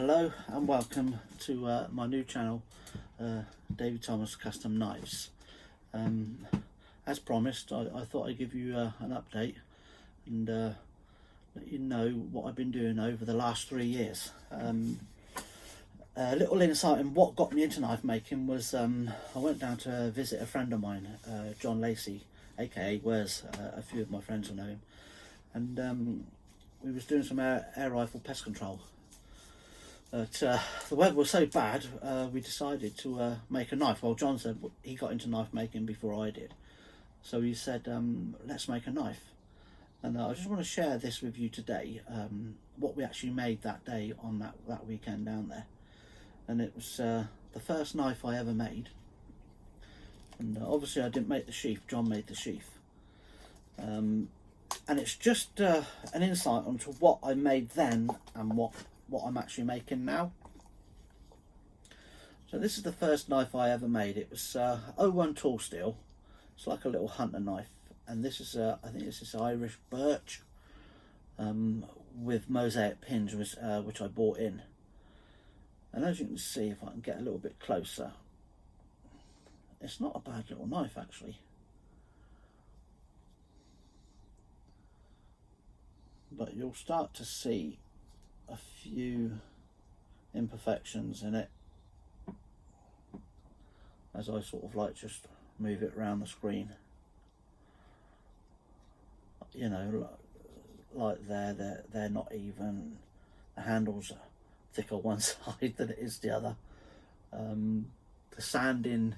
Hello and welcome to my new channel, Davy Thomas Custom Knives. As promised, I thought I'd give you an update and let you know what I've been doing over the last 3 years. A little insight in what got me into knife making was I went down to visit a friend of mine, John Lacey, aka Wes. A few of my friends will know him, and we was doing some air rifle pest control. But the weather was so bad, we decided to make a knife. Well, John said he got into knife making before I did, so he said, let's make a knife. And I just want to share this with you today, what we actually made that day on that weekend down there. And it was the first knife I ever made. And obviously I didn't make the sheath, John made the sheath. And it's just an insight onto what I made then and what I'm actually making now. So this is the first knife I ever made. It was 01 tool steel. It's like a little hunter knife, and this is I think this is Irish birch with mosaic pins, which I bought in. And as you can see, if I can get a little bit closer, it's not a bad little knife actually. But you'll start to see a few imperfections in it as I sort of like just move it around the screen. You know, like they're not even. The handles are thicker one side than it is the other. The sanding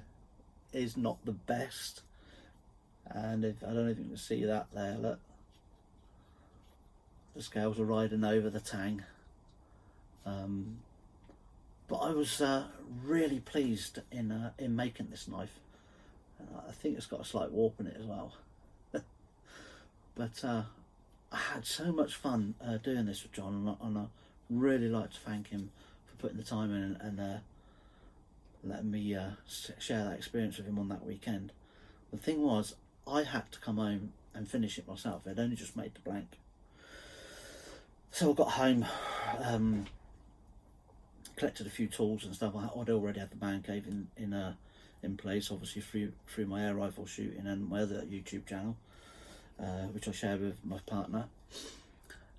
is not the best, and I don't know if you can see that there. Look, the scales are riding over the tang. But I was really pleased in making this knife. I think it's got a slight warp in it as well. But I had so much fun doing this with John, and I really like to thank him for putting the time in and letting me share that experience with him on that weekend. The thing was, I had to come home and finish it myself. I'd only just made the blank. So I got home, collected a few tools and stuff. I'd already had the man cave in place, obviously through my air rifle shooting and my other YouTube channel, which I share with my partner.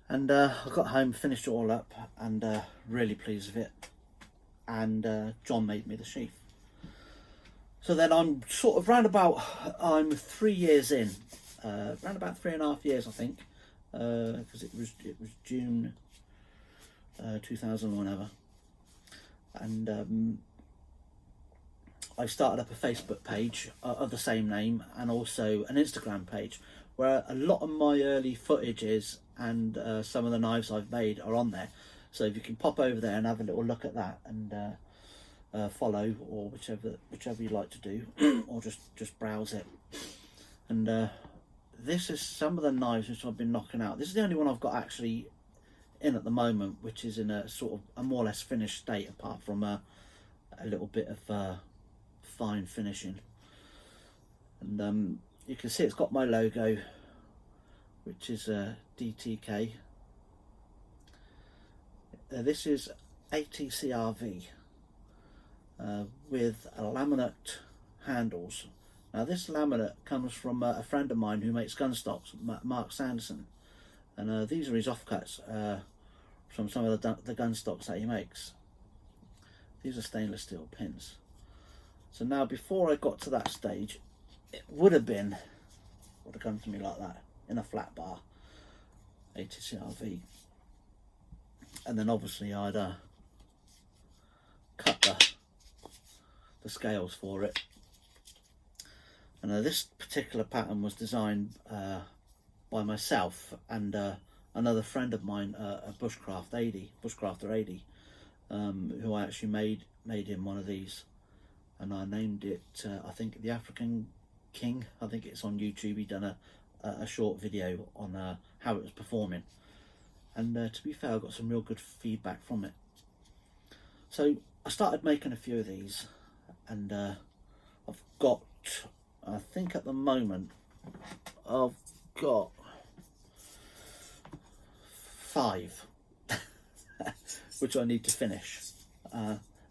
And I got home, finished it all up, and really pleased with it. And John made me the sheath. So then I'm sort of I'm 3 years in, round about 3.5 years I think, because it was June 2000 or whatever. And I started up a Facebook page of the same name, and also an Instagram page where a lot of my early footage is, and some of the knives I've made are on there. So if you can pop over there and have a little look at that and follow, or whichever you like to do, or just browse it. And this is some of the knives which I've been knocking out. This is the only one I've got actually in at the moment, which is in a sort of a more or less finished state, apart from a little bit of fine finishing. And you can see it's got my logo, which is DTK. This is ATCRV with laminate handles. Now this laminate comes from a friend of mine who makes gun stocks, Mark Sanderson, and these are his offcuts from some of the gun stocks that he makes. These are stainless steel pins. So now, before I got to that stage, it would have come to me like that in a flat bar, ATCRV, and then obviously I'd cut the scales for it. And this particular pattern was designed by myself and another friend of mine, a bushcrafter 80, who I actually made him one of these, and I named it I think the African King. I think it's on YouTube. He done a short video on how it was performing, and to be fair, I got some real good feedback from it. So I started making a few of these, and I've got, I think at the moment I've got 5 which I need to finish.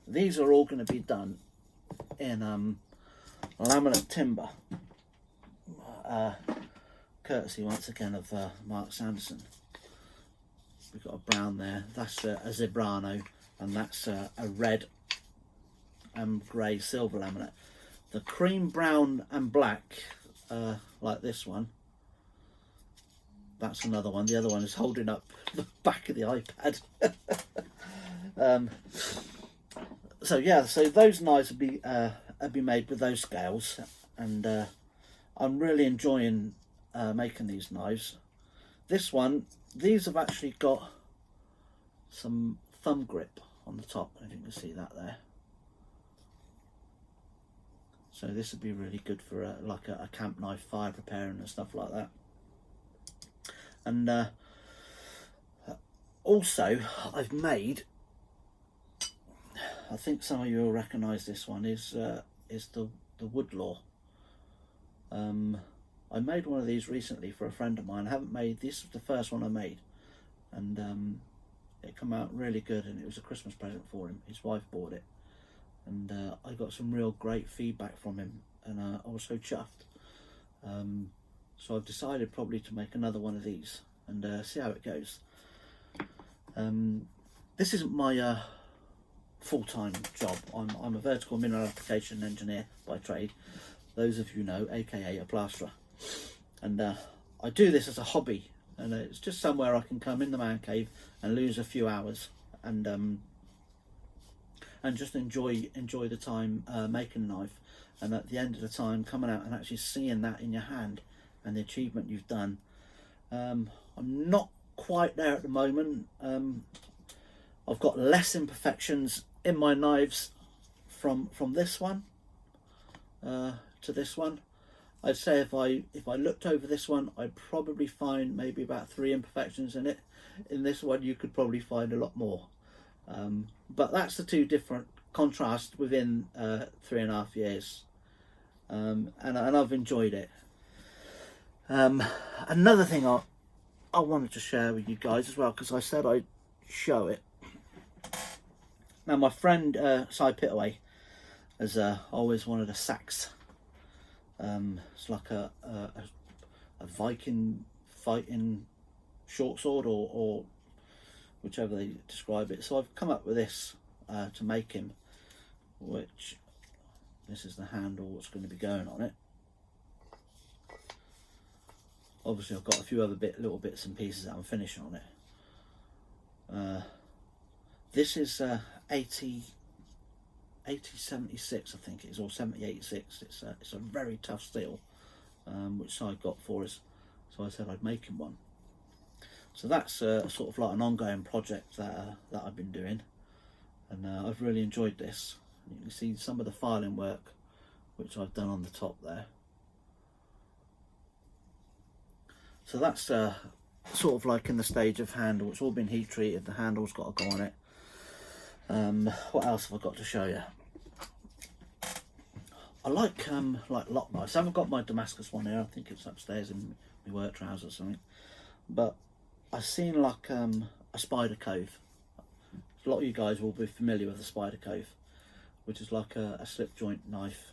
These are all going to be done in laminate timber, courtesy once again of Mark Sanderson. We've got a brown there, that's a Zebrano, and that's a red and grey silver laminate. The cream, brown and black, like this one, that's another one. The other one is holding up the back of the iPad. So yeah, so those knives will be made with those scales, and I'm really enjoying making these knives. This one, these have actually got some thumb grip on the top, if you can see that there. So this would be really good for like a camp knife, fire preparing and stuff like that. And also I've made, I think some of you will recognise this one, is the Woodlaw. I made one of these recently for a friend of mine. I haven't made this, was the first one I made, and it came out really good, and it was a Christmas present for him. His wife bought it, and I got some real great feedback from him, and I was so chuffed. So I've decided probably to make another one of these and see how it goes. This isn't my full-time job. I'm a vertical mineral application engineer by trade, those of you know, aka a plasterer, and I do this as a hobby, and it's just somewhere I can come in the man cave and lose a few hours and just enjoy the time making a knife, and at the end of the time coming out and actually seeing that in your hand and the achievement you've done. I'm not quite there at the moment. I've got less imperfections in my knives from this one to this one. I'd say if I looked over this one, I'd probably find maybe about 3 imperfections in it. In this one you could probably find a lot more, but that's the two different contrasts within 3.5 years, and I've enjoyed it. Another thing I wanted to share with you guys as well, because I said I'd show it. Now my friend Si Pittaway has always wanted a sax. It's like a Viking fighting short sword, or whichever they describe it. So I've come up with this to make him, which this is the handle that's going to be going on it. Obviously I've got a few other little bits and pieces that I'm finishing on it. This is 8076 I think it is, or 7086. It's a very tough steel, which I got for us, so I said I'd make him one. So that's sort of like an ongoing project that I've been doing, and I've really enjoyed this. You can see some of the filing work which I've done on the top there. So that's sort of like in the stage of handle. It's all been heat treated, the handle's got to go on it. What else have I got to show you? I like lock knives. I haven't got my Damascus one here. I think it's upstairs in my work trousers or something. But I've seen like a Spider Cove. A lot of you guys will be familiar with the Spider Cove, which is like a slip joint knife.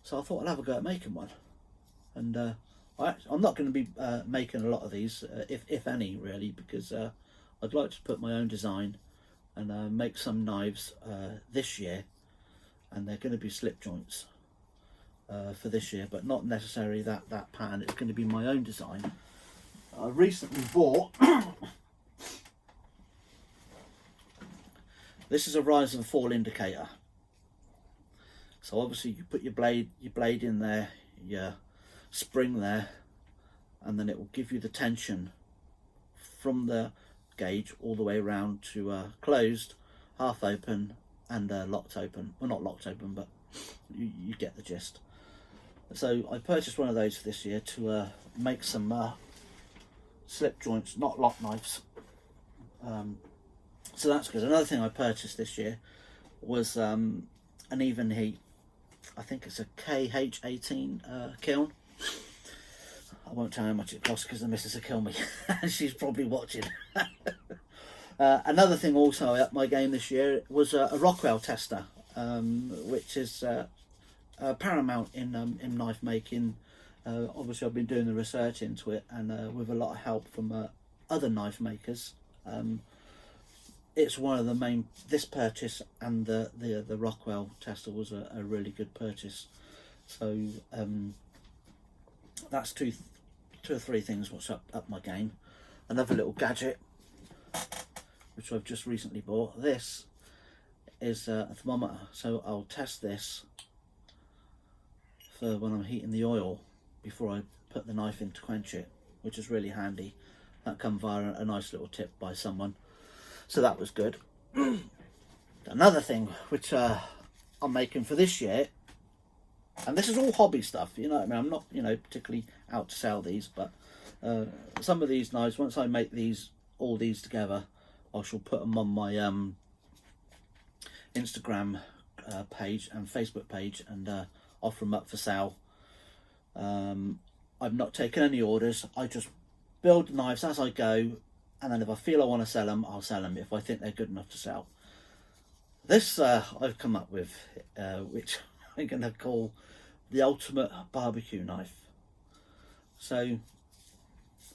So I thought I'd have a go at making one, and I'm not going to be making a lot of these, if any, really, because I'd like to put my own design and make some knives this year, and they're going to be slip joints for this year, but not necessarily that pattern. It's going to be my own design. I recently bought this is a rise and fall indicator. So obviously you put your blade in there, your spring there, and then it will give you the tension from the gauge all the way around to closed, half open, and locked open. Well, not locked open, but you get the gist. So I purchased one of those for this year to make some slip joints, not lock knives. So that's good. Another thing I purchased this year was an even heat. I think it's a KH18 kiln. I won't tell you how much it costs because the missus will kill me. She's probably watching. Another thing also up my game this year was a Rockwell tester, which is paramount in knife making. Obviously I've been doing the research into it, and with a lot of help from other knife makers. It's one of the main, this purchase and the Rockwell tester was a really good purchase. So that's two or three things what's up my game. Another little gadget which I've just recently bought. This is a thermometer, so I'll test this for when I'm heating the oil before I put the knife in to quench it, which is really handy. That come via a nice little tip by someone, so that was good. Another thing which I'm making for this year, and this is all hobby stuff, you know what I mean, I'm not, you know, particularly out to sell these, but some of these knives, once I make all these together, I shall put them on my Instagram page and Facebook page, and offer them up for sale. I've not taken any orders. I just build knives as I go, and then if I feel I want to sell them, I'll sell them if I think they're good enough to sell. This I've come up with, which I'm going to call the ultimate barbecue knife. So,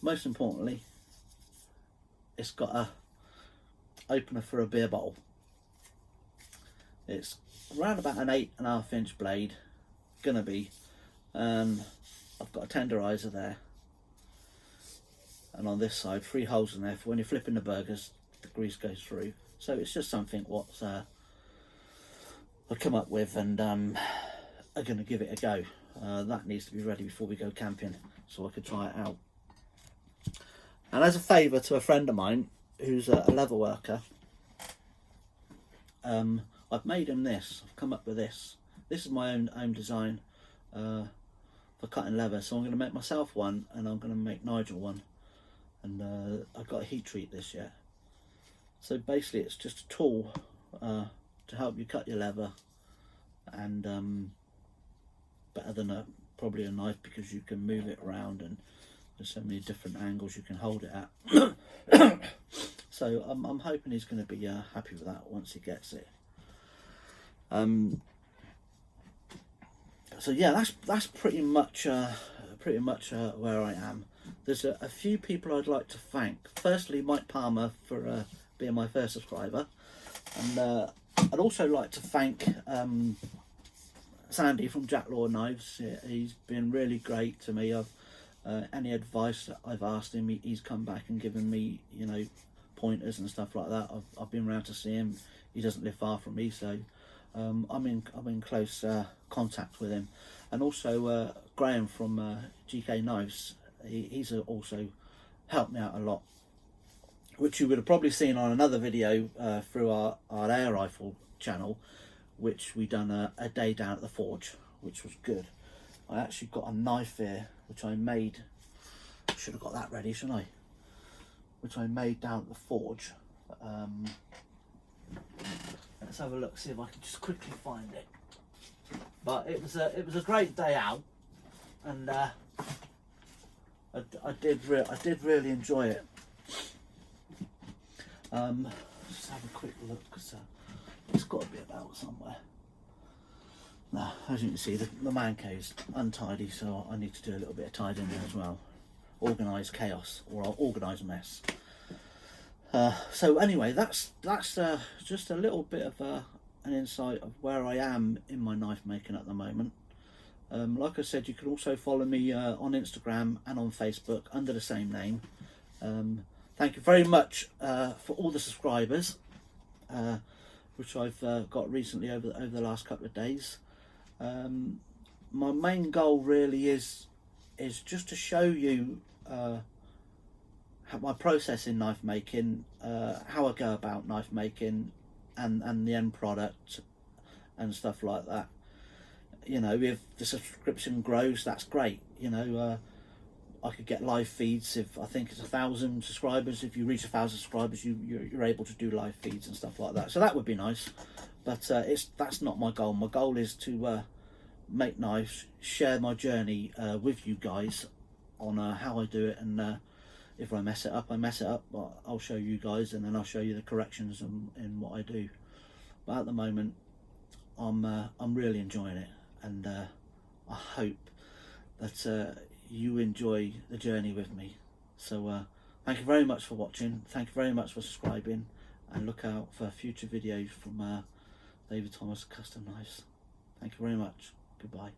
most importantly, it's got a opener for a beer bottle. It's around about an 8.5 inch blade, gonna be. I've got a tenderizer there, and on this side 3 holes in there for when you're flipping the burgers, the grease goes through. So it's just something what I've come up with, and I'm gonna give it a go. That needs to be ready before we go camping, so I could try it out. And as a favour to a friend of mine who's a leather worker, I've made him this. I've come up with this. This is my own design for cutting leather. So I'm going to make myself one, and I'm going to make Nigel one. And I've got a heat treat this yet. So basically, it's just a tool to help you cut your leather, and better than probably a knife, because you can move it around, and there's so many different angles you can hold it at. So I'm hoping he's going to be happy with that once he gets it. So yeah, that's pretty much where I am. There's a few people I'd like to thank. Firstly, Mike Palmer for being my first subscriber, and I'd also like to thank Sandy from Jack Law Knives. He's been really great to me. Any advice that I've asked him, he's come back and given me, you know, pointers and stuff like that. I've been around to see him. He doesn't live far from me, so I'm in close contact with him. And also Graham from GK Knives. He's also helped me out a lot, which you would have probably seen on another video through our air rifle channel, which we done a day down at the forge, which was good. I actually got a knife here which I made. Should have got that ready, shouldn't I? Which I made down at the forge. Let's have a look, see if I can just quickly find it. But it was a great day out, and I did really enjoy it. Just have a quick look, because it's got to be about somewhere. Now, as you can see, the man cave's untidy, so I need to do a little bit of tidying there as well. Organised chaos, or I'll organise a mess. So anyway, that's just a little bit of an insight of where I am in my knife making at the moment. Like I said, you can also follow me on Instagram and on Facebook under the same name. Thank you very much for all the subscribers, which I've got recently over the last couple of days. My main goal really is just to show you my process in knife making, how I go about knife making, and the end product and stuff like that. You know, if the subscription grows, that's great. You know, I could get live feeds if I think it's 1,000 subscribers. If you reach 1,000 subscribers, you're able to do live feeds and stuff like that. So that would be nice, but that's not my goal. My goal is to make knives, share my journey with you guys on how I do it, and If I mess it up, I mess it up, but I'll show you guys, and then I'll show you the corrections in what I do. But at the moment, I'm really enjoying it, and I hope that you enjoy the journey with me. So thank you very much for watching. Thank you very much for subscribing, and look out for future videos from Davy Thomas Custom Knives. Thank you very much. Goodbye.